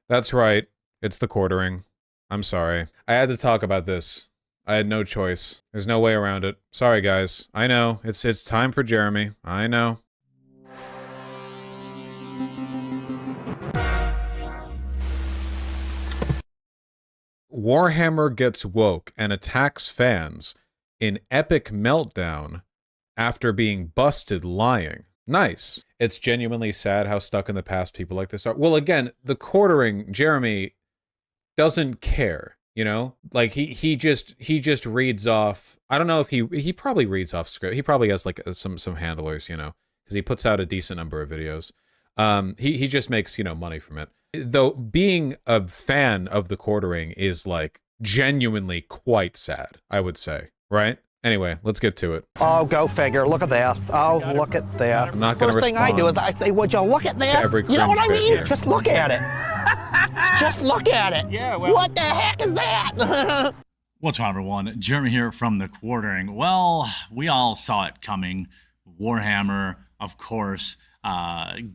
That's right. It's the quartering. I'm sorry. I had to talk about this. I had no choice. There's no way around it. Sorry, guys. I know. It's time for Jeremy. I know. Warhammer gets woke and attacks fans in epic meltdown after being busted lying. Nice. It's genuinely sad how stuck in the past people like this are. Well, again, the quartering, Jeremy doesn't care, you know? Like he just reads off. I don't know if he probably reads off script. He probably has like some handlers, you know, because he puts out a decent number of videos. He just makes, you know, money from it. Though being a fan of the quartering is like genuinely quite sad, I would say, right? Anyway, let's get to it. Oh, go figure. Look at that. Oh, look at that. I'm not going to First thing I do is I say, would you look at that? You know what I mean? Just look at it. Just look at it. Yeah, well. What the heck is that? What's wrong, everyone? Jeremy here from The Quartering. Well, we all saw it coming. Warhammer, of course,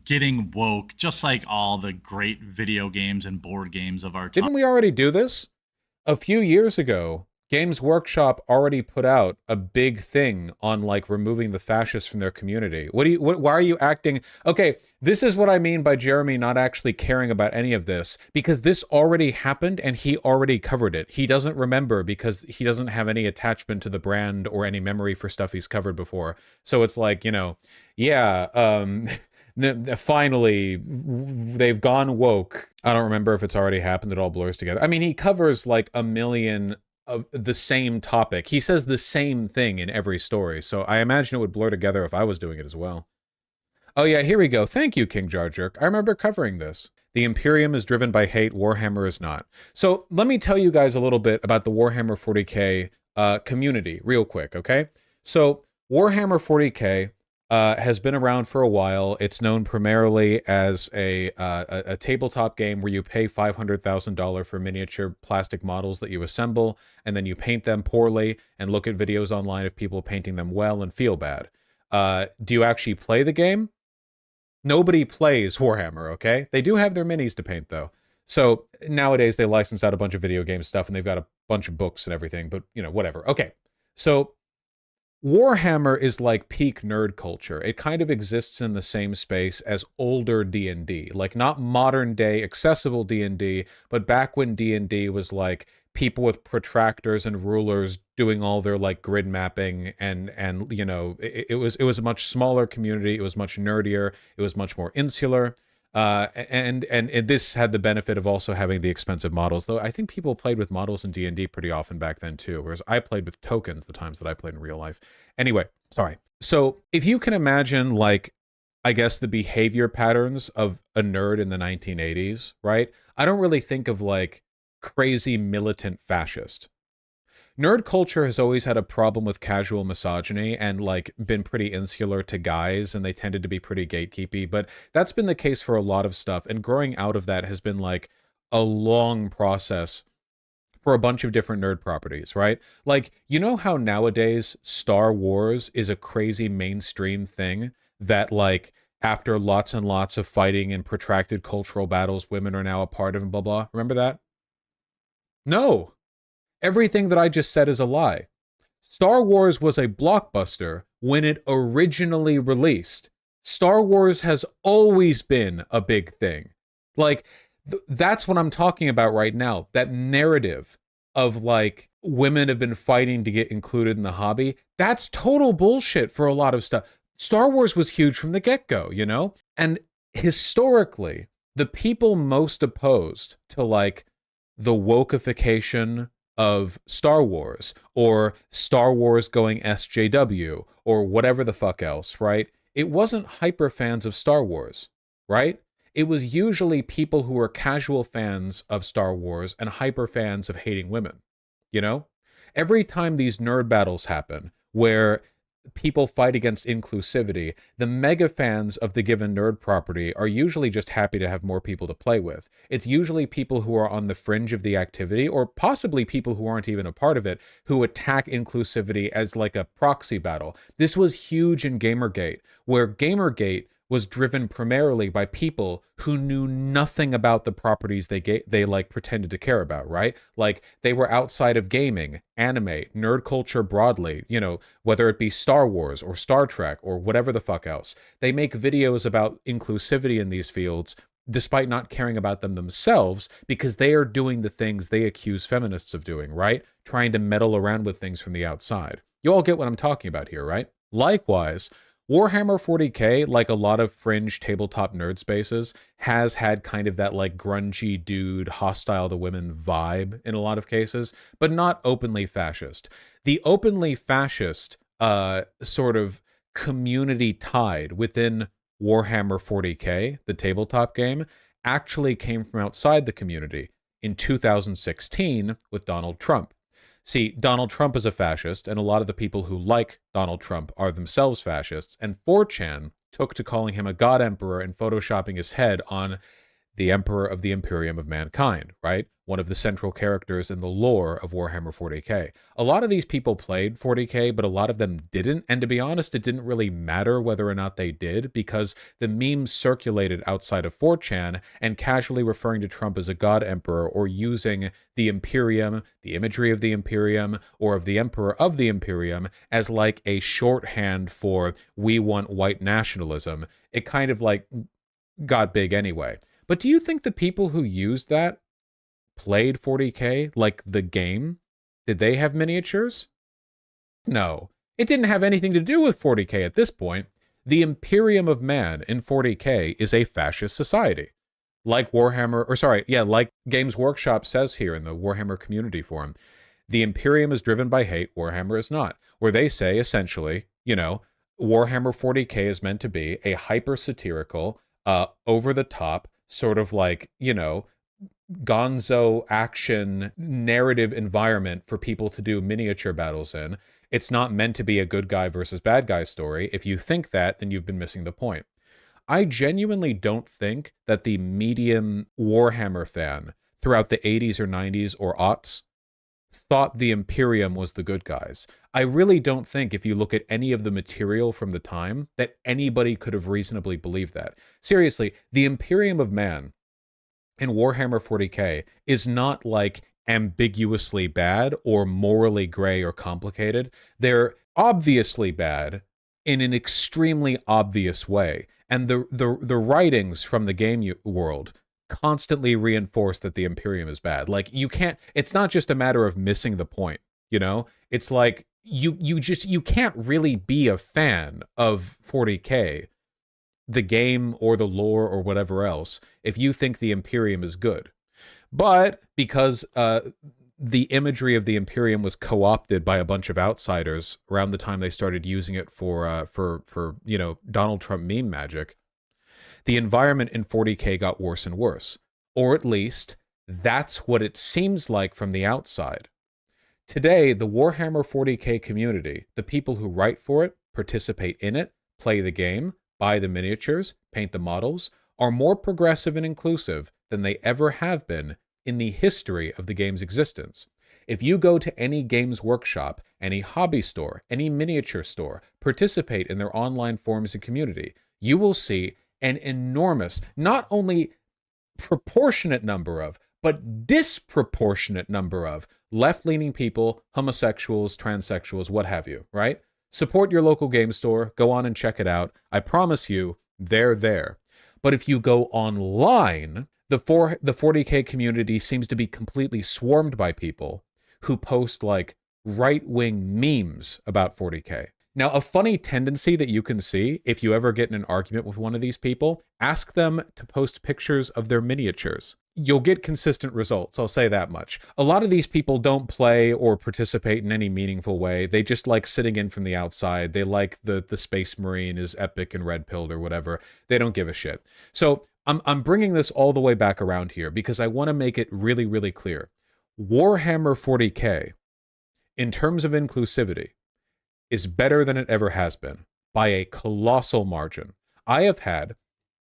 getting woke, just like all the great video games and board games of our time. Didn't we already do this? A few years ago, Games Workshop already put out a big thing on like removing the fascists from their community. Why are you acting? Okay, this is what I mean by Jeremy not actually caring about any of this, because this already happened and he already covered it. He doesn't remember because he doesn't have any attachment to the brand or any memory for stuff he's covered before. So it's like, you know, yeah, finally they've gone woke. I don't remember if it's already happened. It all blurs together. I mean, he covers like a million of the same topic. He says the same thing in every story, so I imagine it would blur together if I was doing it as well. Oh yeah, here we go. Thank you, King Jar Jerk. I remember covering this. The Imperium is driven by hate, Warhammer is not. So let me tell you guys a little bit about the Warhammer 40k community real quick, okay? So Warhammer 40k has been around for a while. It's known primarily as a tabletop game where you pay $500,000 for miniature plastic models that you assemble, and then you paint them poorly and look at videos online of people painting them well and feel bad. Do you actually play the game? Nobody plays Warhammer, okay? They do have their minis to paint, though. So nowadays they license out a bunch of video game stuff, and they've got a bunch of books and everything, but, you know, whatever. Okay, so Warhammer is like peak nerd culture. It kind of exists in the same space as older D&D, like not modern day accessible D&D, but back when D&D was like people with protractors and rulers doing all their like grid mapping, and you know, it was a much smaller community. It was much nerdier. It was much more insular. And this had the benefit of also having the expensive models, though I think people played with models in D&D pretty often back then too, whereas I played with tokens the times that I played in real life. Anyway, sorry. So if you can imagine, like, I guess the behavior patterns of a nerd in the 1980s, right? I don't really think of like crazy militant fascist. Nerd culture has always had a problem with casual misogyny and like been pretty insular to guys, and they tended to be pretty gatekeepy, but that's been the case for a lot of stuff, and growing out of that has been like a long process for a bunch of different nerd properties, right? Like, you know how nowadays Star Wars is a crazy mainstream thing that like after lots and lots of fighting and protracted cultural battles, women are now a part of and blah blah. Remember that? No. Everything that I just said is a lie. Star Wars was a blockbuster when it originally released. Star Wars has always been a big thing. Like, that's what I'm talking about right now. That narrative of, like, women have been fighting to get included in the hobby. That's total bullshit for a lot of stuff. Star Wars was huge from the get-go, you know? And historically, the people most opposed to, like, the wokeification of Star Wars, or Star Wars going SJW, or whatever the fuck else, right? It wasn't hyper fans of Star Wars, right? It was usually people who were casual fans of Star Wars and hyper fans of hating women, you know? Every time these nerd battles happen, where people fight against inclusivity, the mega fans of the given nerd property are usually just happy to have more people to play with. It's usually people who are on the fringe of the activity, or possibly people who aren't even a part of it, who attack inclusivity as like a proxy battle. This was huge in Gamergate, where Gamergate was driven primarily by people who knew nothing about the properties they like pretended to care about, right? Like they were outside of gaming, anime, nerd culture broadly, you know, whether it be Star Wars or Star Trek or whatever the fuck else. They make videos about inclusivity in these fields despite not caring about them themselves, because they are doing the things they accuse feminists of doing, right? Trying to meddle around with things from the outside. You all get what I'm talking about here, right? Likewise, Warhammer 40k, like a lot of fringe tabletop nerd spaces, has had kind of that like grungy dude, hostile to women vibe in a lot of cases, but not openly fascist. The openly fascist sort of community tide within Warhammer 40k, the tabletop game, actually came from outside the community in 2016 with Donald Trump. See, Donald Trump is a fascist, and a lot of the people who like Donald Trump are themselves fascists, and 4chan took to calling him a god emperor and photoshopping his head on the Emperor of the Imperium of Mankind, right? One of the central characters in the lore of Warhammer 40k. A lot of these people played 40k, but a lot of them didn't, and to be honest, it didn't really matter whether or not they did, because the memes circulated outside of 4chan, and casually referring to Trump as a god emperor, or using the Imperium, the imagery of the Imperium, or of the Emperor of the Imperium, as like a shorthand for we want white nationalism. It kind of like got big anyway. But do you think the people who used that played 40k, like the game? Did they have miniatures? No. It didn't have anything to do with 40k at this point. The Imperium of Man in 40k is a fascist society. Like Warhammer, or sorry, yeah, like Games Workshop says here in the Warhammer community forum, the Imperium is driven by hate, Warhammer is not. Where they say, essentially, you know, Warhammer 40k is meant to be a hyper-satirical, over-the-top, sort of like, you know, gonzo action narrative environment for people to do miniature battles in. It's not meant to be a good guy versus bad guy story. If you think that, then you've been missing the point. I genuinely don't think that the medium Warhammer fan throughout the 80s or 90s or aughts thought the Imperium was the good guys. I really don't think, if you look at any of the material from the time, that anybody could have reasonably believed that. Seriously, the Imperium of Man in Warhammer 40k is not like ambiguously bad or morally gray or complicated. They're obviously bad in an extremely obvious way. And the writings from the game world constantly reinforce that the Imperium is bad. Like, you can't, it's not just a matter of missing the point, you know? It's like, you can't really be a fan of 40k, the game or the lore or whatever else, if you think the Imperium is good. But because the imagery of the Imperium was co-opted by a bunch of outsiders around the time they started using it for you know, Donald Trump meme magic, the environment in 40k got worse and worse. Or at least, that's what it seems like from the outside. Today, the Warhammer 40k community, the people who write for it, participate in it, play the game, buy the miniatures, paint the models, are more progressive and inclusive than they ever have been in the history of the game's existence. If you go to any Games Workshop, any hobby store, any miniature store, participate in their online forums and community, you will see an enormous, not only proportionate number of, but disproportionate number of left-leaning people, homosexuals, transsexuals, what have you, right? Support your local game store, go on and check it out. I promise you, they're there. But if you go online, the 40k community seems to be completely swarmed by people who post like right-wing memes about 40k. Now, a funny tendency that you can see if you ever get in an argument with one of these people, ask them to post pictures of their miniatures. You'll get consistent results, I'll say that much. A lot of these people don't play or participate in any meaningful way. They just like sitting in from the outside. They like the Space Marine is epic and red-pilled or whatever. They don't give a shit. So I'm bringing this all the way back around here because I want to make it really, really clear. Warhammer 40k, in terms of inclusivity, is better than it ever has been by a colossal margin. I have had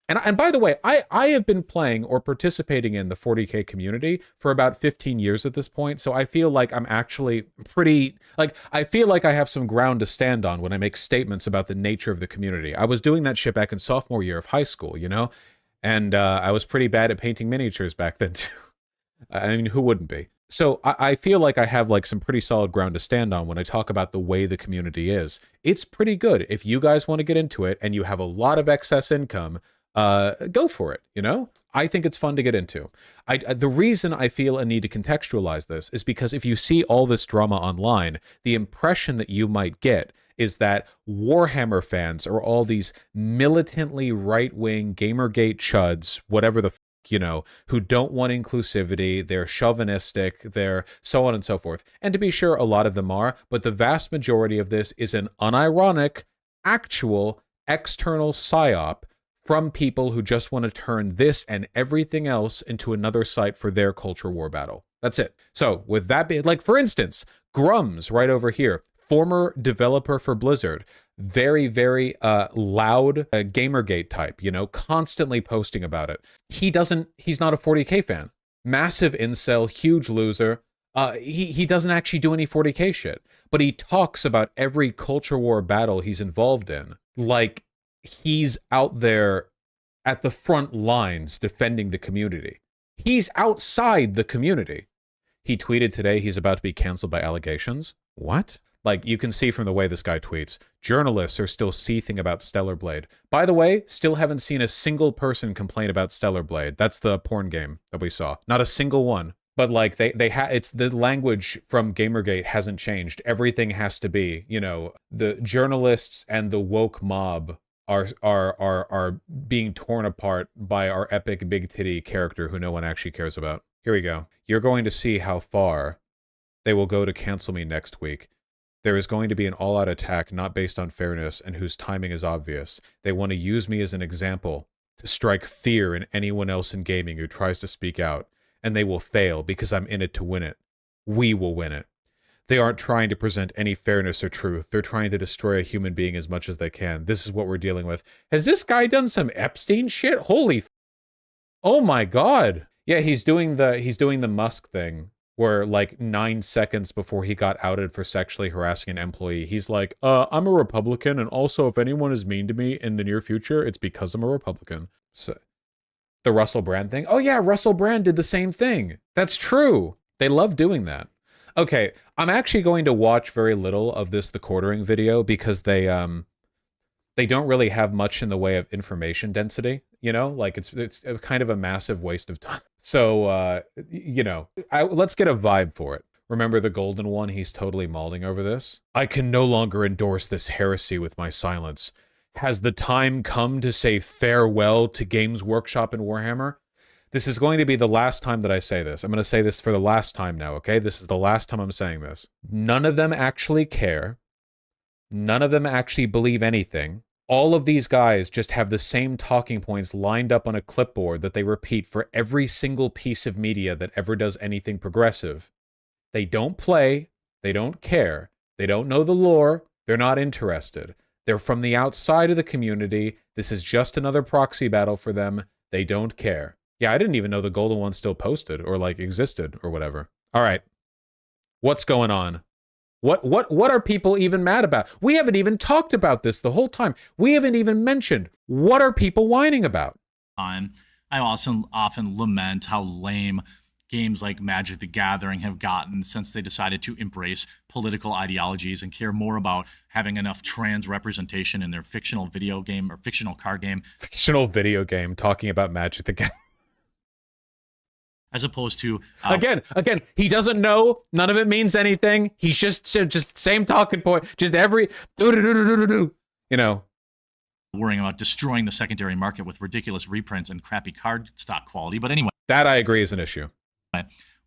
And by the way, I have been playing or participating in the 40K community for about 15 years at this point, so I feel like I'm actually pretty, like, I feel like I have some ground to stand on when I make statements about the nature of the community. I was doing that shit back in sophomore year of high school, you know? And I was pretty bad at painting miniatures back then, too. I mean, who wouldn't be? So I feel like I have like some pretty solid ground to stand on when I talk about the way the community is. It's pretty good. If you guys want to get into it and you have a lot of excess income, go for it, you know? I think it's fun to get into. The reason I feel a need to contextualize this is because if you see all this drama online, the impression that you might get is that Warhammer fans are all these militantly right-wing Gamergate chuds, whatever the you know, who don't want inclusivity, they're chauvinistic, they're so on and so forth. And to be sure, a lot of them are, but the vast majority of this is an unironic, actual, external psyop from people who just want to turn this and everything else into another site for their culture war battle. That's it. So with that being, like, for instance, Grums right over here, former developer for Blizzard, very, very loud Gamergate type, you know, constantly posting about it. He's not a 40K fan. Massive incel, huge loser. He doesn't actually do any 40K shit, but he talks about every culture war battle he's involved in like he's out there at the front lines defending the community. He's outside the community. He tweeted today he's about to be canceled by allegations. What? Like, you can see from the way this guy tweets, journalists are still seething about Stellar Blade. By the way, still haven't seen a single person complain about Stellar Blade. That's the porn game that we saw. Not a single one. But like it's the language from Gamergate hasn't changed. Everything has to be, you know, the journalists and the woke mob are being torn apart by our epic big titty character who no one actually cares about. Here we go. You're going to see how far they will go to cancel me next week. There is going to be an all-out attack not based on fairness and whose timing is obvious. They want to use me as an example to strike fear in anyone else in gaming who tries to speak out, and they will fail because I'm in it to win it. We will win it. They aren't trying to present any fairness or truth. They're trying to destroy a human being as much as they can. This is what we're dealing with. Has this guy done some Epstein shit? Holy oh my god. Yeah, he's doing the Musk thing, where like 9 seconds before he got outed for sexually harassing an employee, he's like, I'm a Republican, and also if anyone is mean to me in the near future, it's because I'm a Republican. So, the Russell Brand thing? Oh yeah, Russell Brand did the same thing. That's true. They love doing that. Okay, I'm actually going to watch very little of this TheQuartering video because they don't really have much in the way of information density, you know? Like, it's kind of a massive waste of time. So, you know, let's get a vibe for it. Remember the Golden One? He's totally mauling over this. I can no longer endorse this heresy with my silence. Has the time come to say farewell to Games Workshop and Warhammer? This is going to be the last time that I say this. I'm going to say this for the last time now, okay? This is the last time I'm saying this. None of them actually care. None of them actually believe anything. All of these guys just have the same talking points lined up on a clipboard that they repeat for every single piece of media that ever does anything progressive. They don't play. They don't care. They don't know the lore. They're not interested. They're from the outside of the community. This is just another proxy battle for them. They don't care. Yeah, I didn't even know the Golden One still posted or like existed or whatever. All right. What's going on? What are people even mad about? We haven't even talked about this the whole time. We haven't even mentioned what are people whining about. I also often lament how lame games like Magic the Gathering have gotten since they decided to embrace political ideologies and care more about having enough trans representation in their fictional video game or fictional card game. Fictional video game talking about Magic the Gathering. As opposed to again, he doesn't know. None of it means anything. He's just same talking point. Just every you know, worrying about destroying the secondary market with ridiculous reprints and crappy card stock quality. But anyway, that I agree is an issue.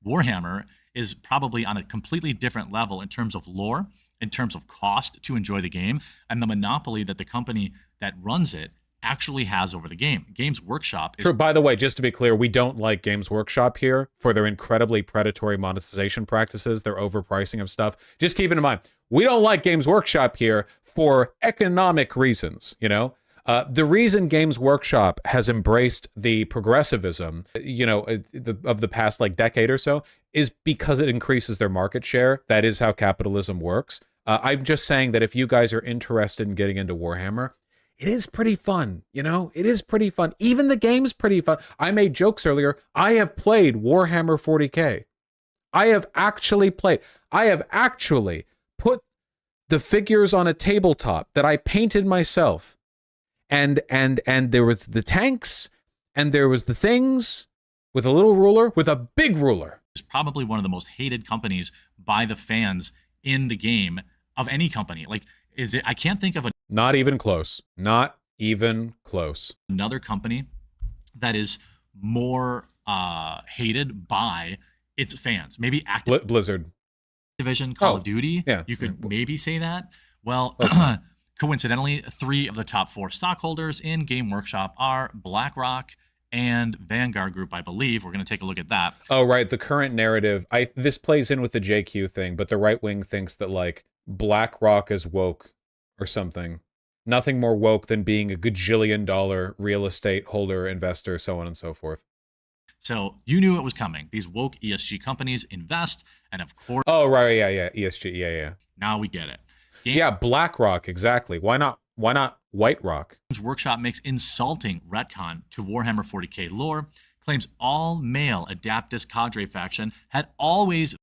Warhammer is probably on a completely different level in terms of lore, in terms of cost to enjoy the game, and the monopoly that the company that runs it actually has over the game. Games Workshop is— True, by the way, just to be clear, we don't like Games Workshop here for their incredibly predatory monetization practices, their overpricing of stuff. Just keep it in mind, we don't like Games Workshop here for economic reasons, you know? The reason Games Workshop has embraced the progressivism, of the past like decade or so, is because it increases their market share. That is how capitalism works. I'm just saying that if you guys are interested in getting into Warhammer, it is pretty fun, It is pretty fun. Even the game's pretty fun. I made jokes earlier. I have played Warhammer 40K. I have actually put the figures on a tabletop that I painted myself. And there was the tanks, and there was the things with a little ruler, with a big ruler. It's probably one of the most hated companies by the fans in the game of any company. Like, I can't think of a... Not even close. Not even close. Another company that is more hated by its fans. Maybe Blizzard. Activision, Call of Duty. Yeah. You could maybe say that. Well, coincidentally, 3 of the top 4 stockholders in Game Workshop are BlackRock and Vanguard Group, I believe. We're going to take a look at that. Oh, right. The current narrative. This plays in with the JQ thing, but the right wing thinks that, like, BlackRock is woke or something. Nothing more woke than being a gajillion-dollar real estate holder, investor, so on and so forth. So you knew it was coming. These woke ESG companies invest, and of course... Oh, right. Yeah. ESG. Yeah. Now we get it. Yeah, BlackRock, exactly. Why not White Rock? Games Workshop makes insulting retcon to Warhammer 40K lore, claims all male Adaptus cadre faction had always...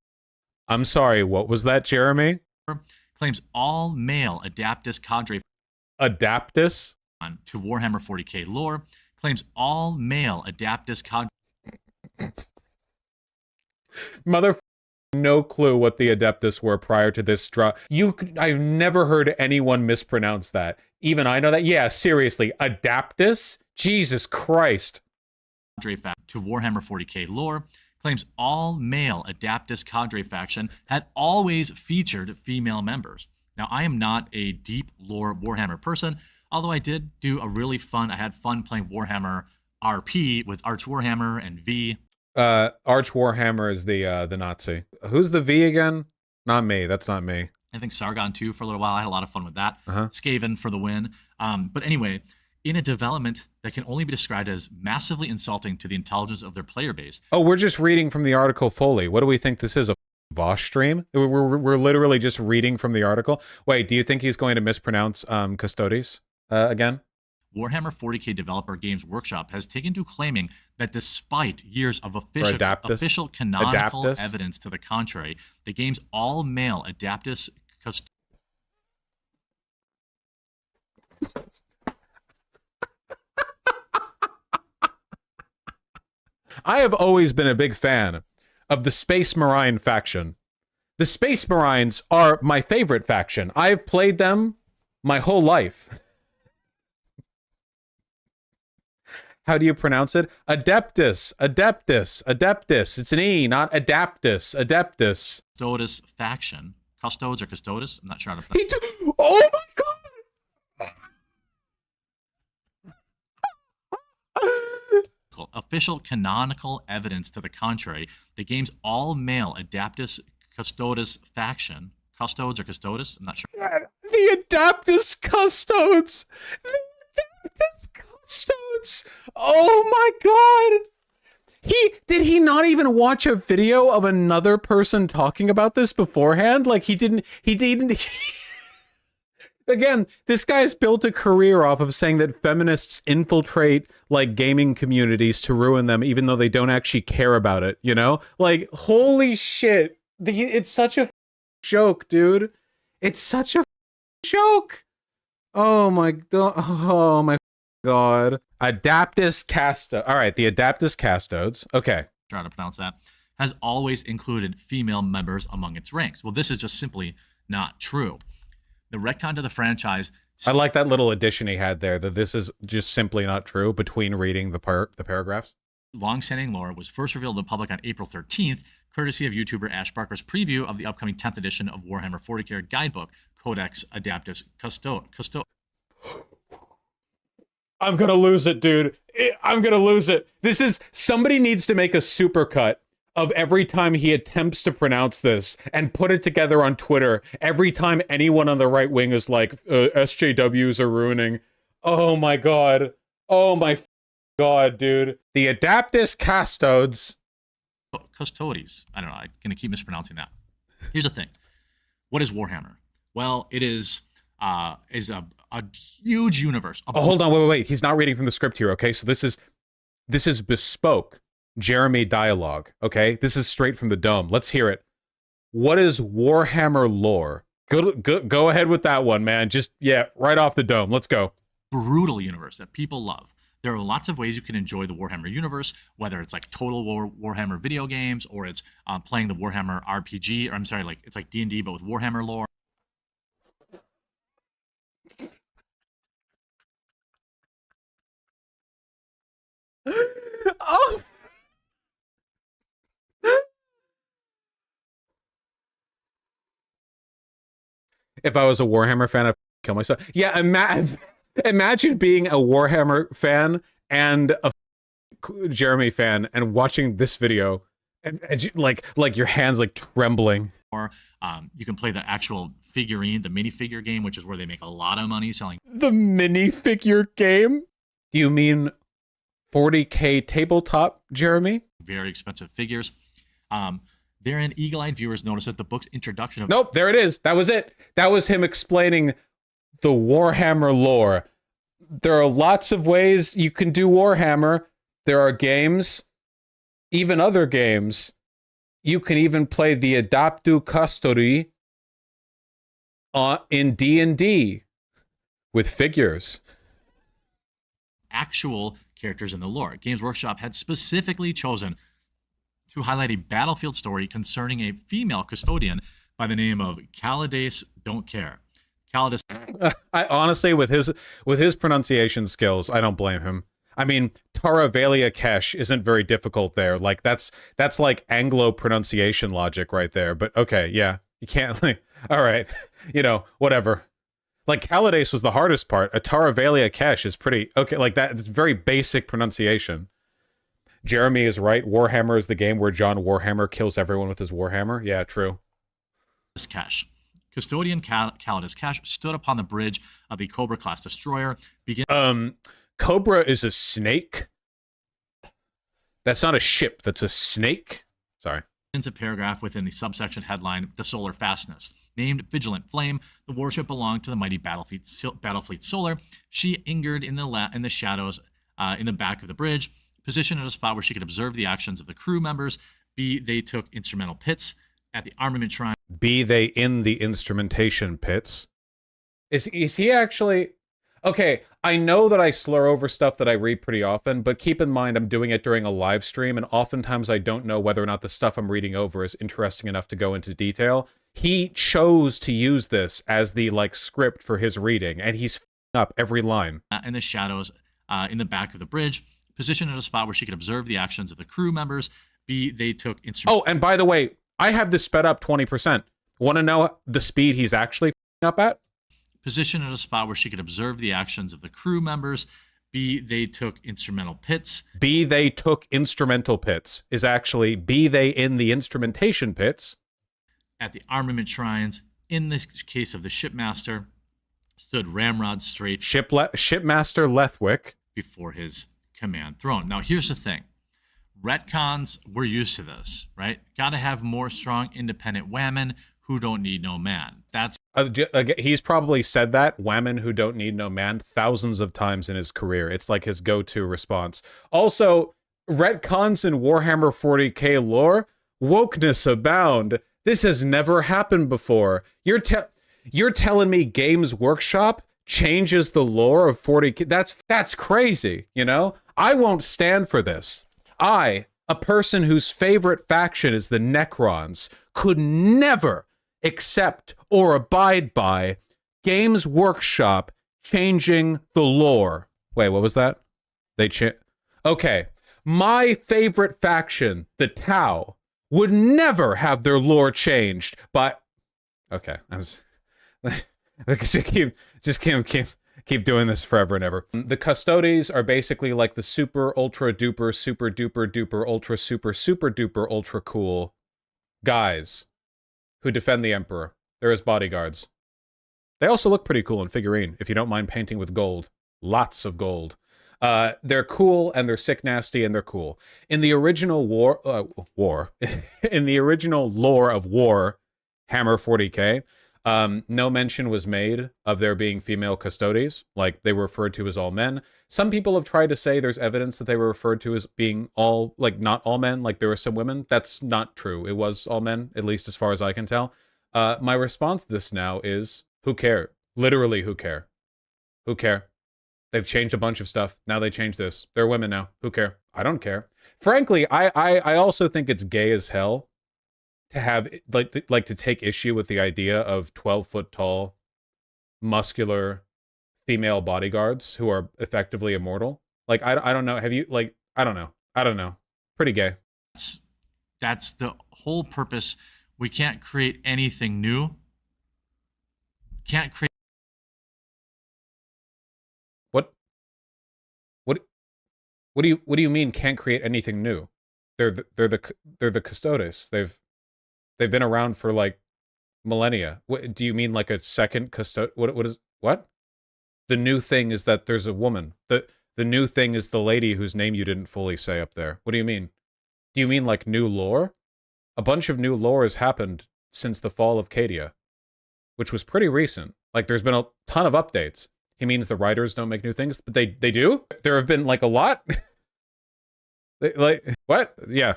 I'm sorry, what was that, Jeremy? Claims all male Adaptus cadre... Adaptus? To Warhammer 40K lore, claims all male Adaptus cadre... Mother... No clue what the Adeptus were prior to this draw. I've never heard anyone mispronounce that. Even I know that. Yeah, seriously, Adaptus? Jesus Christ. To Warhammer 40K lore, claims all male Adaptus cadre faction had always featured female members. Now, I am not a deep lore Warhammer person, although I did do I had fun playing Warhammer RP with Arch Warhammer and V. Arch Warhammer is the Nazi. Who's the V again? Not me. That's not me. I think Sargon 2 for a little while. I had a lot of fun with that. Uh-huh. Skaven for the win. But anyway, in a development that can only be described as massively insulting to the intelligence of their player base. Oh, we're just reading from the article fully. What do we think this is, a Vosh stream? We're literally just reading from the article. Wait, do you think he's going to mispronounce Custodes again? Warhammer 40K developer Games Workshop has taken to claiming that despite years of official canonical evidence to the contrary, the game's all-male Adaptus I have always been a big fan of the Space Marine faction. The Space Marines are my favorite faction. I've played them my whole life. How do you pronounce it? Adeptus. It's an E, not Adaptus. Adeptus. Custodes faction. Custodes or Custodes? I'm not sure how to pronounce it. Oh my god! Official canonical evidence to the contrary, the game's all-male Adaptus Custodes faction. Custodes or Custodes? I'm not sure. The Adaptus Custodes! The Adaptus Custodes! Oh my god! Did he not even watch a video of another person talking about this beforehand? Like he didn't Again, this guy's built a career off of saying that feminists infiltrate like gaming communities to ruin them, even though they don't actually care about it, you know? Like, holy shit. It's such a joke, dude. It's such a joke. Oh my god. Oh my god. Adaptus Casto. All right, the Adaptus Castodes. Okay. Trying to pronounce that. Has always included female members among its ranks. Well, this is just simply not true. The retcon to the franchise... I like that little addition he had there, that this is just simply not true between reading the paragraphs. Long-standing lore was first revealed to the public on April 13th, courtesy of YouTuber Ash Barker's preview of the upcoming 10th edition of Warhammer 40K guidebook, Codex Adaptus Custo. I'm gonna lose it, dude. I'm gonna lose it. This is... Somebody needs to make a supercut of every time he attempts to pronounce this and put it together on Twitter every time anyone on the right wing is like, SJWs are ruining Oh my god. Oh my god, dude. The Adaptus Custodes. Custodes. I don't know. I'm going to keep mispronouncing that. Here's the thing. What is Warhammer? Well, it is a huge universe. Oh, hold on. Wait. He's not reading from the script here, okay? So this is bespoke Jeremy dialogue, okay? This is straight from the dome. Let's hear it. What is Warhammer lore? Go ahead with that one, man. Just, yeah, right off the dome. Let's go. Brutal universe that people love. There are lots of ways you can enjoy the Warhammer universe, whether it's like Total Warhammer video games, or it's playing the Warhammer RPG, or I'm sorry, like it's like D&D, but with Warhammer lore. Oh. If I was a Warhammer fan, I'd kill myself. Yeah, imagine being a Warhammer fan and a Jeremy fan and watching this video and like your hands like trembling. Or you can play the actual figurine, the minifigure game, which is where they make a lot of money selling. The minifigure game? Do you mean 40K tabletop, Jeremy? Very expensive figures. Therein, eagle-eyed viewers notice that the book's introduction of... Nope, there it is. That was it. That was him explaining the Warhammer lore. There are lots of ways you can do Warhammer. There are games, even other games. You can even play the Adaptu Custodes in D&D with figures. Actual characters in the lore. Games Workshop had specifically chosen to highlight a battlefield story concerning a female custodian by the name of Calades Don't Care. Calades. I honestly, with his pronunciation skills, I don't blame him. I mean, Taravalia Kesh isn't very difficult there. Like that's like Anglo pronunciation logic right there. But okay, yeah, you can't. Like, all right, you know, whatever. Like Calades was the hardest part. A Taravalia Kesh is pretty okay. Like that, it's very basic pronunciation. Jeremy is right. Warhammer is the game where John Warhammer kills everyone with his Warhammer. Yeah, true. Kesh. Custodian Calades Kesh stood upon the bridge of the Cobra-class destroyer. Cobra is a snake? That's not a ship. That's a snake? Sorry. Into paragraph within the subsection headline, The Solar Fastness. Named Vigilant Flame, the warship belonged to the mighty Battlefleet Solar. She anchored in the shadows in the back of the bridge, positioned at a spot where she could observe the actions of the crew members, be they took instrumental pits at the armament shrine. Be they in the instrumentation pits. Is he actually... Okay, I know that I slur over stuff that I read pretty often, but keep in mind I'm doing it during a live stream, and oftentimes I don't know whether or not the stuff I'm reading over is interesting enough to go into detail. He chose to use this as the, like, script for his reading, and he's f***ing up every line. In the shadows in the back of the bridge, positioned at a spot where she could observe the actions of the crew members, be they took instrumental... Oh, and by the way, I have this sped up 20%. Want to know the speed he's actually f***ing up at? Positioned at a spot where she could observe the actions of the crew members, be they took instrumental pits. Be they took instrumental pits is actually be they in the instrumentation pits. At the armament shrines, in the case of the shipmaster, stood ramrod straight. Shipmaster Lethwick. Before his command throne. Now, here's the thing. Retcons, we're used to this, right? Got to have more strong, independent women who don't need no man. That's... he's probably said that, women who don't need no man, thousands of times in his career. It's like his go-to response. Also, retcons in Warhammer 40k lore, wokeness abound. This has never happened before. You're telling me Games Workshop changes the lore of 40k? That's crazy, you know? I won't stand for this. I, a person whose favorite faction is the Necrons, could never accept or abide by Games Workshop changing the lore. Wait, what was that? Okay. My favorite faction, the Tau, would never have their lore changed, but... Okay, I was... keep doing this forever and ever. The Custodes are basically like the super, ultra, duper, super, duper, duper, ultra, super, super, duper, ultra cool guys who defend the Emperor. They're his bodyguards. They also look pretty cool in figurine, if you don't mind painting with gold. Lots of gold. They're cool and they're sick nasty and they're cool. In the original in the original lore of Warhammer 40k, no mention was made of there being female custodies. Like, they were referred to as all men. Some people have tried to say there's evidence that they were referred to as being all, like, not all men, like there were some women. That's not true. It was all men, at least as far as I can tell. My response to this now is, who care? Literally, who care? Who care? They've changed a bunch of stuff. Now they changed this. They're women now. Who care? I don't care. Frankly, I also think it's gay as hell to have, like to take issue with the idea of 12-foot tall, muscular female bodyguards who are effectively immortal. Like, I don't know. Have you, like, I don't know. Pretty gay. That's the whole purpose. We can't create anything new. Can't create. What do you mean can't create anything new? They're the custodes. They've been around for like millennia. What do you mean, like a second custode? What? The new thing is that there's a woman. The new thing is the lady whose name you didn't fully say up there. What do you mean? Do you mean like new lore? A bunch of new lore has happened since the fall of Cadia, which was pretty recent. Like, there's been a ton of updates. He means the writers don't make new things, but they do. There have been like a lot. Like, what? Yeah,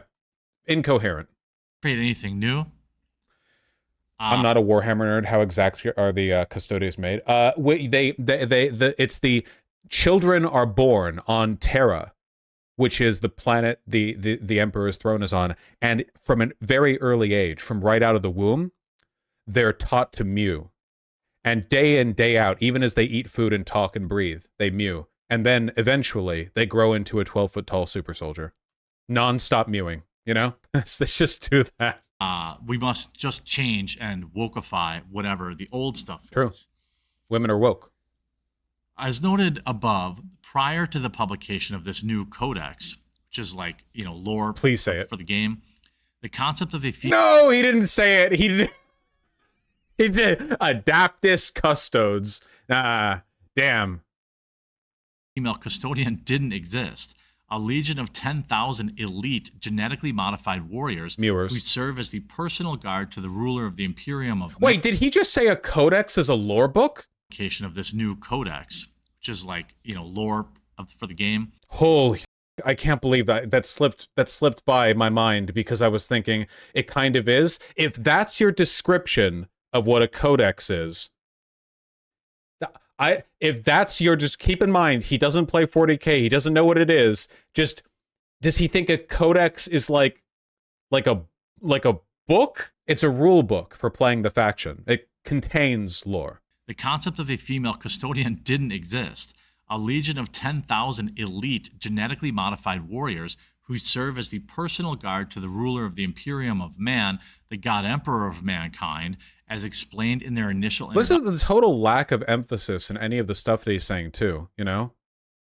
incoherent. Create anything new? I'm not a Warhammer nerd. How exactly are the custodians made? It's the children are born on Terra, which is the planet the Emperor's throne is on, and from a very early age, from right out of the womb, they're taught to mew. And day in, day out, even as they eat food and talk and breathe, they mew. And then eventually they grow into a 12-foot tall super soldier. Non-stop mewing, you know? Let's just do that. We must just change and wokeify whatever the old stuff is. True. Women are woke. As noted above, prior to the publication of this new codex, which is like, you know, lore. Please say it. For the game, the concept of a No, he didn't say it. He didn't. He did. Adaptus custodes. Damn. Female custodian didn't exist. A legion of 10,000 elite genetically modified warriors Mewers who serve as the personal guard to the ruler of the Imperium of. Wait, did he just say a codex is a lore book? Of this new codex, which is like, you know, lore for the game. Holy, I can't believe that slipped by my mind, because I was thinking it kind of is. If that's your description of what a codex is, if that's your, just keep in mind, he doesn't play 40k, he doesn't know what it is. Just, does he think a codex is like a book? It's a rule book for playing the faction. It contains lore. The concept of a female custodian didn't exist. A legion of 10,000 elite genetically modified warriors who serve as the personal guard to the ruler of the Imperium of Man, the God Emperor of mankind, as explained in their initial. Listen to the total lack of emphasis in any of the stuff that he's saying too, you know?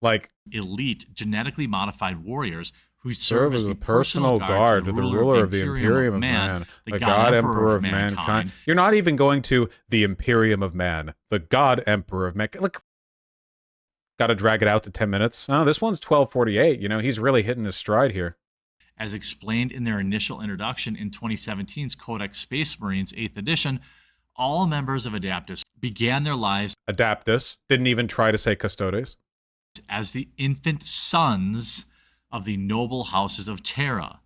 Like, elite genetically modified warriors who serve as the personal guard to the ruler of the Imperium of Man, the God Emperor of mankind. You're not even going to the Imperium of Man, the God Emperor of mankind. Look, gotta drag it out to 10 minutes. Oh, this one's 12:48. You know, he's really hitting his stride here. As explained in their initial introduction in 2017's Codex Space Marines 8th edition, all members of Adaptus began their lives. Adaptus didn't even try to say custodes. As the infant sons of the noble houses of Terra.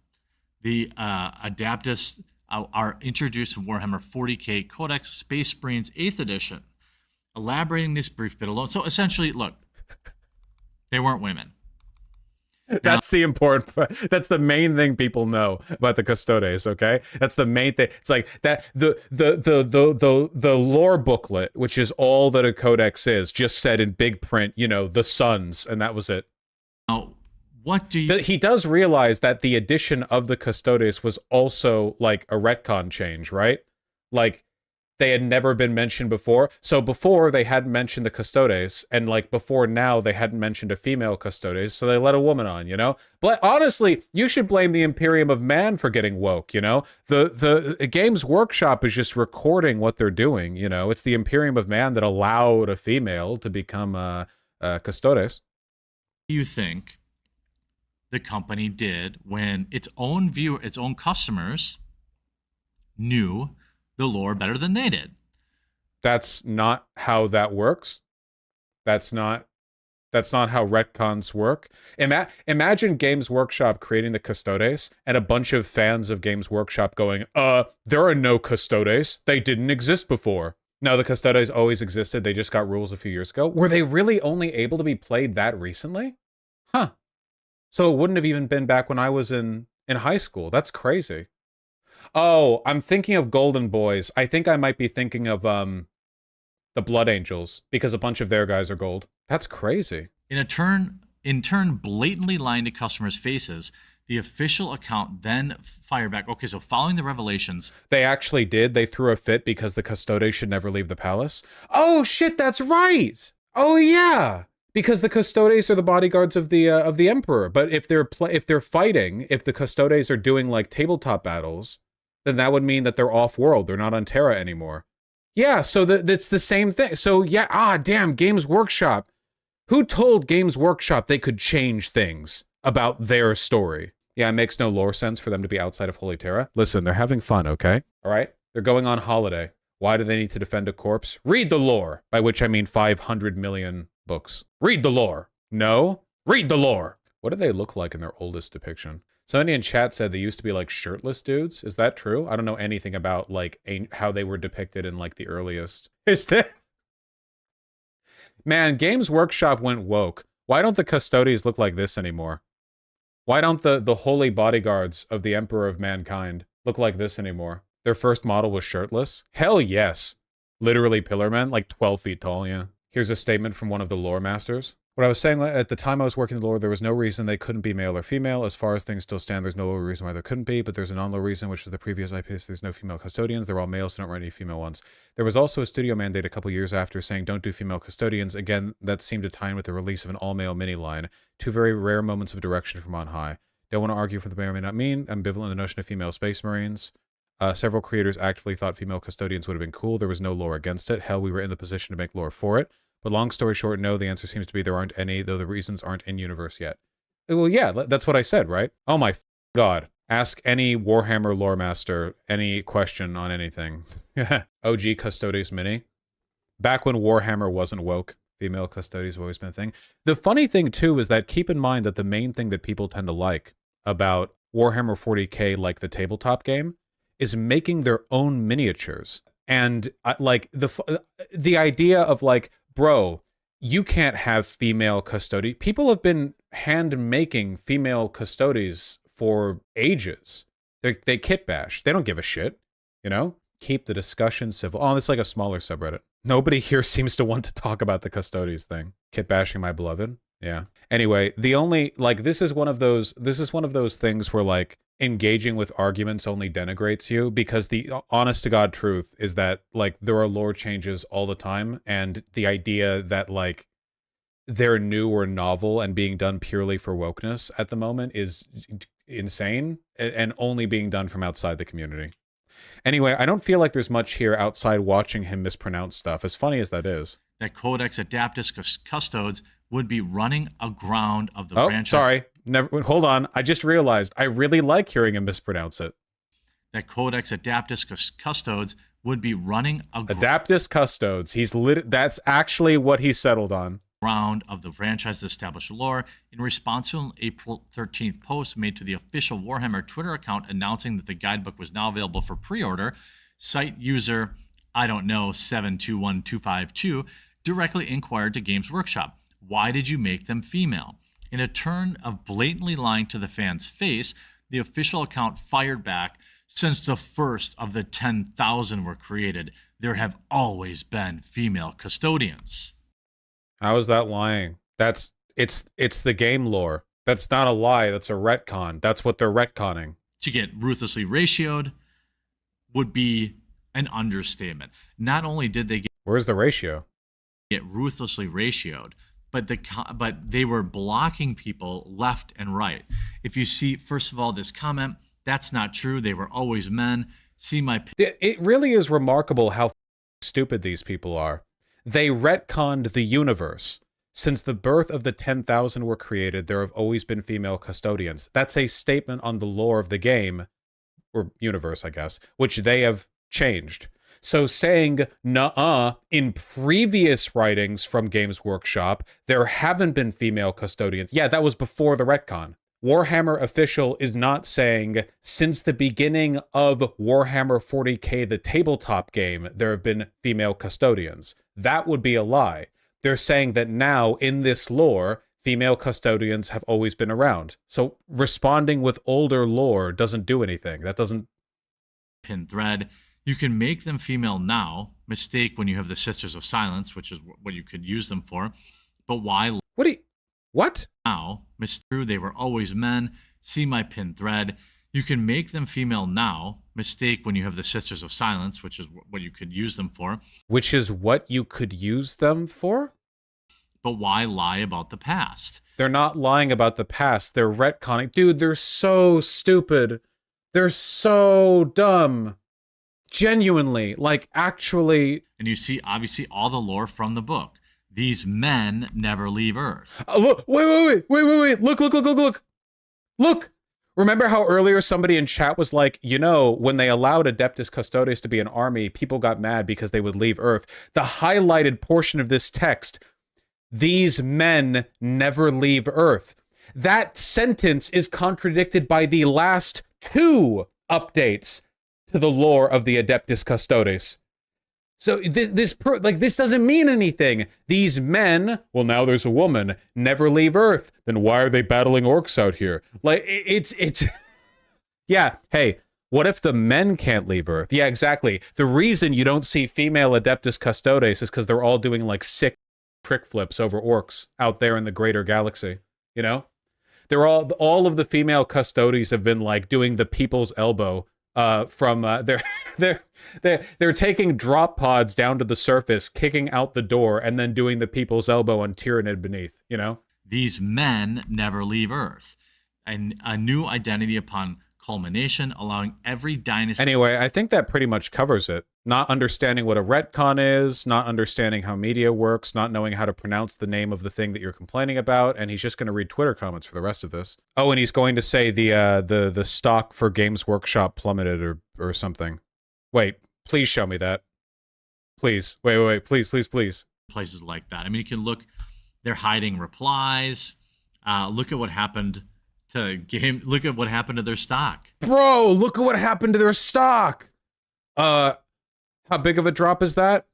The Adaptus are introduced in Warhammer 40k Codex Space Marines 8th edition. Elaborating this brief bit alone. So essentially, look, they weren't women. That's the important part. That's the main thing people know about the custodes, okay? That's the main thing. It's like that the lore booklet, which is all that a codex is, just said in big print, you know, the sons, and that was it. Now, what do you... He does realize that the addition of the custodes was also like a retcon change, right? Like, they had never been mentioned before. So before, they hadn't mentioned the custodes, and like before now, they hadn't mentioned a female custodes, so they let a woman on, you know? But honestly, you should blame the Imperium of Man for getting woke, you know? The Games Workshop is just recording what they're doing, you know? It's the Imperium of Man that allowed a female to become Custores. You think the company did when its own customers knew the lore better than they did? That's not how that works. That's not how retcons work. Imagine Games Workshop creating the Custodes and a bunch of fans of Games Workshop going, there are no Custodes. They didn't exist before. No, the Custodes always existed. They just got rules a few years ago. Were they really only able to be played that recently? Huh. So it wouldn't have even been back when I was in high school. That's crazy. Oh, I'm thinking of Golden Boys. I think I might be thinking of the Blood Angels, because a bunch of their guys are gold. That's crazy. In turn, blatantly lying to customers' faces, the official account then fired back. Okay, so following the revelations, they actually did. They threw a fit because the Custodes should never leave the palace. Oh shit, that's right. Oh yeah, because the Custodes are the bodyguards of the Emperor. But if they're fighting, if the Custodes are doing like tabletop battles, then that would mean that they're off-world. They're not on Terra anymore. Yeah, so that's the same thing. So yeah, damn, Games Workshop. Who told Games Workshop they could change things about their story? Yeah, it makes no lore sense for them to be outside of Holy Terra. Listen, they're having fun, okay? All right? They're going on holiday. Why do they need to defend a corpse? Read the lore, by which I mean 500 million books. Read the lore. No? Read the lore. What do they look like in their oldest depiction? Somebody in chat said they used to be like shirtless dudes. Is that true? I don't know anything about like how they were depicted in like the earliest. Is that? Man, Games Workshop went woke. Why don't the Custodes look like this anymore? Why don't the holy bodyguards of the Emperor of Mankind look like this anymore? Their first model was shirtless? Hell yes. Literally pillar men, like 12 feet tall, yeah. Here's a statement from one of the lore masters. What I was saying, at the time I was working the lore, there was no reason they couldn't be male or female. As far as things still stand, there's no reason why there couldn't be, but there's a non-lore reason, which is the previous IPs. There's no female custodians. They're all males, so don't write any female ones. There was also a studio mandate a couple years after saying don't do female custodians. Again, that seemed to tie in with the release of an all-male mini-line. Two very rare moments of direction from on high. Don't want to argue for the may or may not mean. Ambivalent the notion of female space marines. Several creators actively thought female custodians would have been cool. There was no lore against it. Hell, we were in the position to make lore for it. But long story short, no, the answer seems to be there aren't any, though the reasons aren't in universe yet. Well, yeah, that's what I said, right? Oh my god. Ask any Warhammer lore master any question on anything. OG Custodes Mini. Back when Warhammer wasn't woke, female Custodes have always been a thing. The funny thing, too, is that keep in mind that the main thing that people tend to like about Warhammer 40k, like the tabletop game, is making their own miniatures. And like the idea of like, bro, you can't have female custodians. People have been hand making female custodians for ages. They kit bash. They don't give a shit, you know? Keep the discussion civil. Oh, it's like a smaller subreddit. Nobody here seems to want to talk about the custodians thing. Kit bashing my beloved. Yeah. Anyway, the only like this is one of those things where like engaging with arguments only denigrates you, because the honest to God truth is that like there are lore changes all the time, and the idea that like they're new or novel and being done purely for wokeness at the moment is insane, and only being done from outside the community. Anyway, I don't feel like there's much here outside watching him mispronounce stuff, as funny as that is. That Codex Adaptus Custodes would be running aground of the franchise. Sorry. Never. Hold on. I just realized I really like hearing him mispronounce it. That Codex Adaptus Custodes would be running Adaptus Custodes. That's actually what he settled on. Round of the franchise's established lore in response to an April 13th post made to the official Warhammer Twitter account announcing that the guidebook was now available for pre-order. Site user, I don't know, 721252 directly inquired to Games Workshop, why did you make them female? In a turn of blatantly lying to the fan's face, the official account fired back, since the first of the 10,000 were created, there have always been female custodians. How is that lying? It's the game lore. That's not a lie. That's a retcon. That's what they're retconning. To get ruthlessly ratioed would be an understatement. Not only did they Where's the ratio? Get ruthlessly ratioed, but they were blocking people left and right. If you see, first of all, this comment, that's not true. They were always men. See my... It really is remarkable how stupid these people are. They retconned the universe. Since the birth of the 10,000 were created, there have always been female custodians. That's a statement on the lore of the game, or universe, I guess, which they have changed. So saying, nuh-uh, in previous writings from Games Workshop, there haven't been female custodians. Yeah, that was before the retcon. Warhammer Official is not saying, since the beginning of Warhammer 40k, the tabletop game, there have been female custodians. That would be a lie. They're saying that now, in this lore, female custodians have always been around. So responding with older lore doesn't do anything. That doesn't... Pin thread. You can make them female now. Mistake when you have the Sisters of Silence, which is what you could use them for. But why? What? Now, true, they were always men. See my pin thread. You can make them female now. Mistake when you have the Sisters of Silence, which is what you could use them for. Which is what you could use them for? But why lie about the past? They're not lying about the past. They're retconning. Dude, they're so stupid. They're so dumb. Genuinely, like, actually. And you see, obviously, all the lore from the book. These men never leave Earth. Look, wait. Look. Remember how earlier somebody in chat was like, you know, when they allowed Adeptus Custodes to be an army, people got mad because they would leave Earth. The highlighted portion of this text, these men never leave Earth. That sentence is contradicted by the last 2 updates to the lore of the Adeptus Custodes. So this doesn't mean anything. These men, well, now there's a woman, never leave Earth. Then why are they battling orcs out here? Like, it's yeah, hey, what if the men can't leave Earth? Yeah, exactly. The reason you don't see female Adeptus Custodes is because they're all doing, like, sick trick flips over orcs out there in the greater galaxy, you know? They're all of the female Custodes have been, like, doing the people's elbow they're taking drop pods down to the surface, kicking out the door, and then doing the people's elbow on Tyranid beneath, you know? These men never leave Earth. And a new identity upon culmination, allowing every dynasty... Anyway, I think that pretty much covers it. Not understanding what a retcon is, not understanding how media works, not knowing how to pronounce the name of the thing that you're complaining about, and he's just going to read Twitter comments for the rest of this. Oh, and he's going to say the stock for Games Workshop plummeted or something. Wait, please show me that. Please. Wait, please. Places like that. I mean, you can look, they're hiding replies. Look at what happened to look at what happened to their stock. Bro, look at what happened to their stock. How big of a drop is that?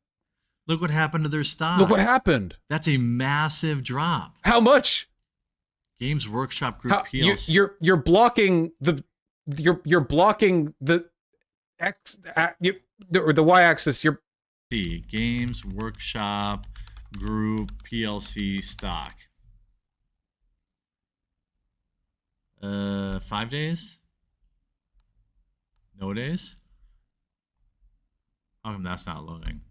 Look what happened to their stock. Look what happened. That's a massive drop. How much? Games Workshop Group PLC. You're blocking the you're blocking the X or the Y-axis. You're Games Workshop Group PLC stock. 5 days? No days? How come that's not loading?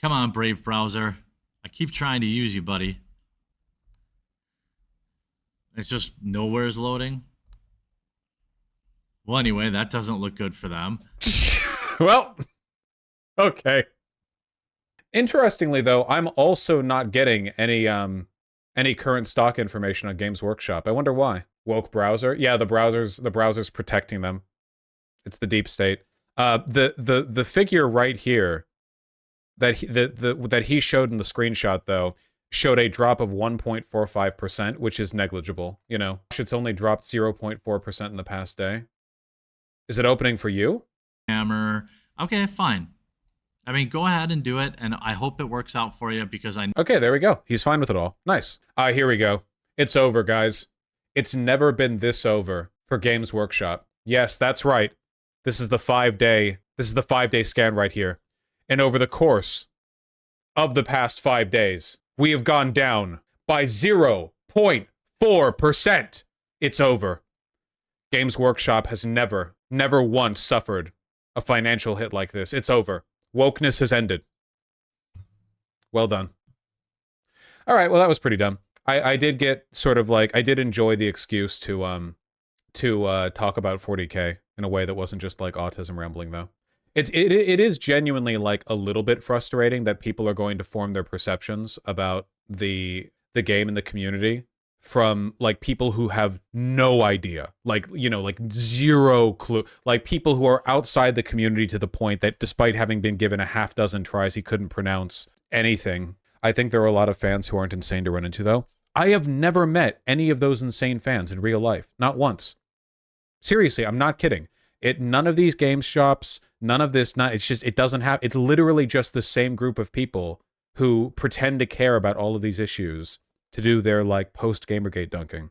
Come on, Brave browser. I keep trying to use you, buddy. It's just nowhere is loading. Well, anyway, that doesn't look good for them. Well, okay. Interestingly, though, I'm also not getting any current stock information on Games Workshop. I wonder why. Woke browser? Yeah, the browser's protecting them. It's the deep state. The figure right here that he showed in the screenshot, though, showed a drop of 1.45%, which is negligible. You know, it's only dropped 0.4% in the past day. Is it opening for you? Hammer. Okay, fine. I mean, go ahead and do it, and I hope it works out for you because I... Okay, there we go. He's fine with it all. Nice. Here we go. It's over, guys. It's never been this over for Games Workshop. Yes, that's right. This is the 5-day scan right here. And over the course of the past 5 days, we have gone down by 0.4%. It's over. Games Workshop has never once suffered a financial hit like this. It's over. Wokeness has ended. Well done. All right, well, that was pretty dumb. I did get sort of like, I did enjoy the excuse to talk about 40K in a way that wasn't just like autism rambling, though. It is genuinely like a little bit frustrating that people are going to form their perceptions about the the game and the community from like people who have no idea, like, you know, like zero clue, like people who are outside the community to the point that despite having been given a half dozen tries, he couldn't pronounce anything. I think there are a lot of fans who aren't insane to run into, though. I have never met any of those insane fans in real life. Not once. Seriously, I'm not kidding. None of these game shops, none of this, it's just, it doesn't have, it's literally just the same group of people who pretend to care about all of these issues to do their, like, post-Gamergate dunking.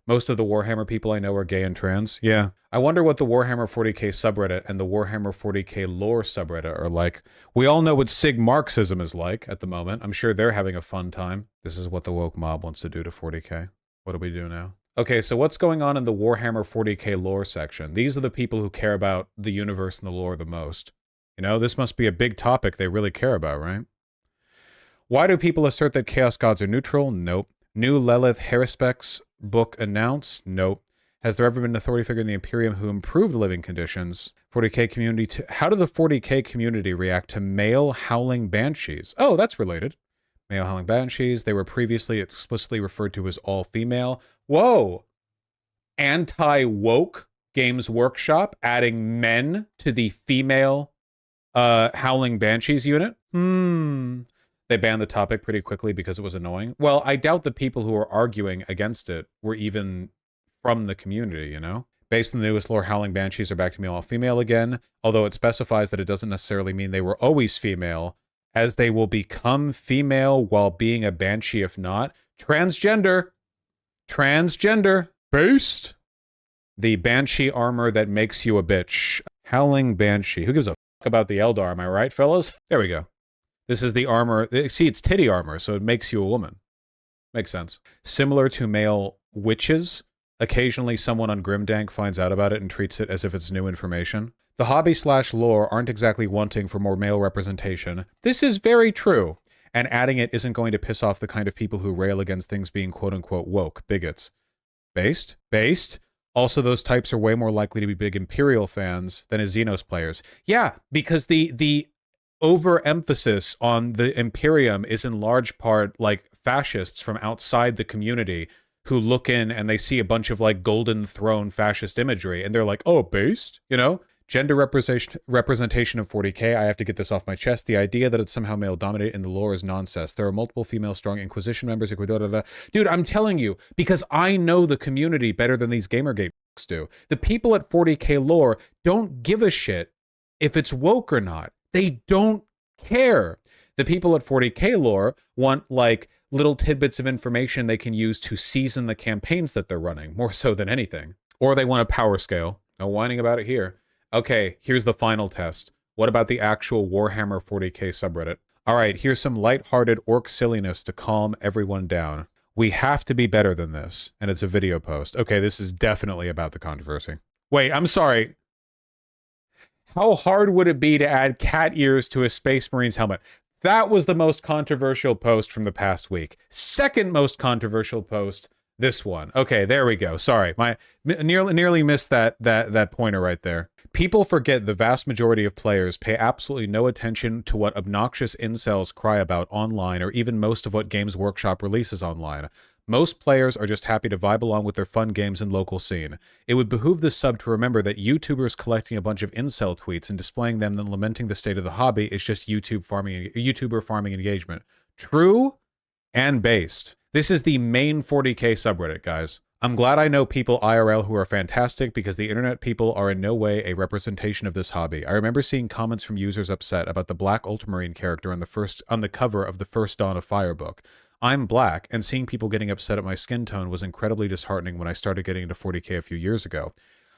Most of the Warhammer people I know are gay and trans. Yeah. I wonder what the Warhammer 40k subreddit and the Warhammer 40k lore subreddit are like. We all know what Sig Marxism is like at the moment. I'm sure they're having a fun time. This is what the woke mob wants to do to 40k. What do we do now? Okay, so what's going on in the Warhammer 40k lore section? These are the people who care about the universe and the lore the most. You know, this must be a big topic they really care about, right? Why do people assert that Chaos Gods are neutral? Nope. New Lilith Haruspex book announced? Nope. Has there ever been an authority figure in the Imperium who improved living conditions? 40k community. How did the 40k community react to male howling banshees? Oh, that's related. Male howling banshees. They were previously explicitly referred to as all-female. Whoa! Anti-woke Games Workshop adding men to the female howling banshees unit? They banned the topic pretty quickly because it was annoying. Well, I doubt the people who were arguing against it were even from the community, you know? Based on the newest lore, howling banshees are back to being all-female again, although it specifies that it doesn't necessarily mean they were always female, as they will become female while being a banshee if not. Transgender! Transgender! Based! The banshee armor that makes you a bitch. Howling banshee. Who gives a fuck about the Eldar, am I right, fellas? There we go. This is the armor. See, it's titty armor, so it makes you a woman. Makes sense. Similar to male witches, occasionally someone on Grimdank finds out about it and treats it as if it's new information. The hobby/lore aren't exactly wanting for more male representation. This is very true. And adding it isn't going to piss off the kind of people who rail against things being quote-unquote woke, bigots. Based? Based? Also, those types are way more likely to be big Imperial fans than as Xenos players. Yeah, because the overemphasis on the Imperium is in large part like fascists from outside the community who look in and they see a bunch of like Golden Throne fascist imagery and they're like, oh, based? You know? Gender representation of 40k, I have to get this off my chest. The idea that it's somehow male-dominated in the lore is nonsense. There are multiple female strong Inquisition members. Dude, I'm telling you, because I know the community better than these Gamergate do. The people at 40k lore don't give a shit if it's woke or not. They don't care. The people at 40k lore want, like, little tidbits of information they can use to season the campaigns that they're running, more so than anything. Or they want a power scale. No whining about it here. Okay, here's the final test. What about the actual Warhammer 40k subreddit? Alright, here's some lighthearted orc silliness to calm everyone down. We have to be better than this, and it's a video post. Okay, this is definitely about the controversy. Wait, I'm sorry. How hard would it be to add cat ears to a Space Marine's helmet? That was the most controversial post from the past week. Second most controversial post, this one. Okay, there we go. Sorry, nearly missed that pointer right there. People forget the vast majority of players pay absolutely no attention to what obnoxious incels cry about online, or even most of what Games Workshop releases online. Most players are just happy to vibe along with their fun games and local scene. It would behoove the sub to remember that YouTubers collecting a bunch of incel tweets and displaying them and lamenting the state of the hobby is just YouTuber farming engagement. True and based. This is the main 40k subreddit, guys. I'm glad I know people IRL who are fantastic, because the internet people are in no way a representation of this hobby. I remember seeing comments from users upset about the Black Ultramarine character on the cover of the first Dawn of Fire book. I'm black, and seeing people getting upset at my skin tone was incredibly disheartening when I started getting into 40k a few years ago.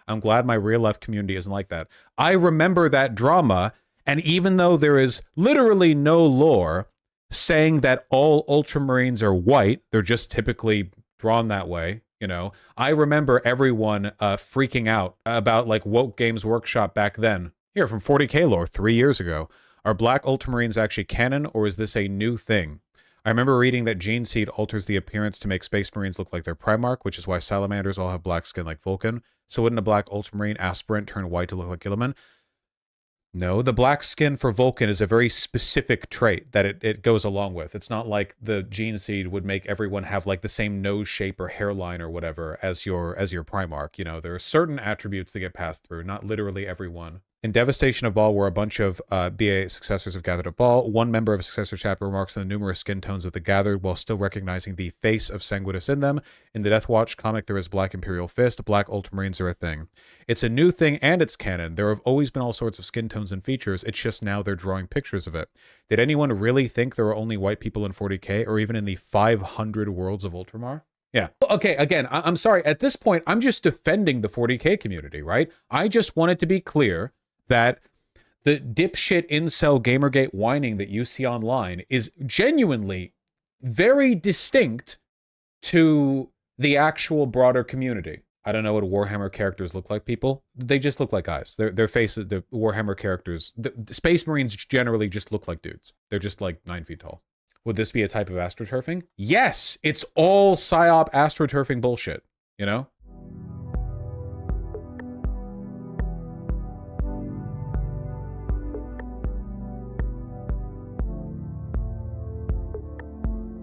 I'm glad my real-life community isn't like that. I remember that drama, and even though there is literally no lore saying that all Ultramarines are white, they're just typically drawn that way, you know, I remember everyone freaking out about, like, woke Games Workshop back then. Here, from 40k lore 3 years ago. Are Black Ultramarines actually canon, or is this a new thing? I remember reading that Gene Seed alters the appearance to make Space Marines look like their Primarch, which is why Salamanders all have black skin like Vulcan. So wouldn't a Black Ultramarine aspirant turn white to look like Gilliman? No, the black skin for Vulcan is a very specific trait that it goes along with. It's not like the gene seed would make everyone have like the same nose shape or hairline or whatever as your Primarch. You know, there are certain attributes that get passed through, not literally everyone. In Devastation of Baal, where a bunch of BA successors have gathered at Baal, one member of a successor chapter remarks on the numerous skin tones of the gathered while still recognizing the face of Sanguinus in them. In the Deathwatch comic, there is Black Imperial Fist. Black Ultramarines are a thing. It's a new thing and it's canon. There have always been all sorts of skin tones and features. It's just now they're drawing pictures of it. Did anyone really think there were only white people in 40k or even in the 500 worlds of Ultramar? Yeah. Okay, again, I'm sorry. At this point, I'm just defending the 40k community, right? I just want it to be clear that the dipshit incel Gamergate whining that you see online is genuinely very distinct to the actual broader community. I don't know what Warhammer characters look like, people. They just look like guys. Their faces, the Warhammer characters, the Space Marines generally just look like dudes. They're just like 9 feet tall. Would this be a type of astroturfing? Yes, it's all PSYOP astroturfing bullshit, you know?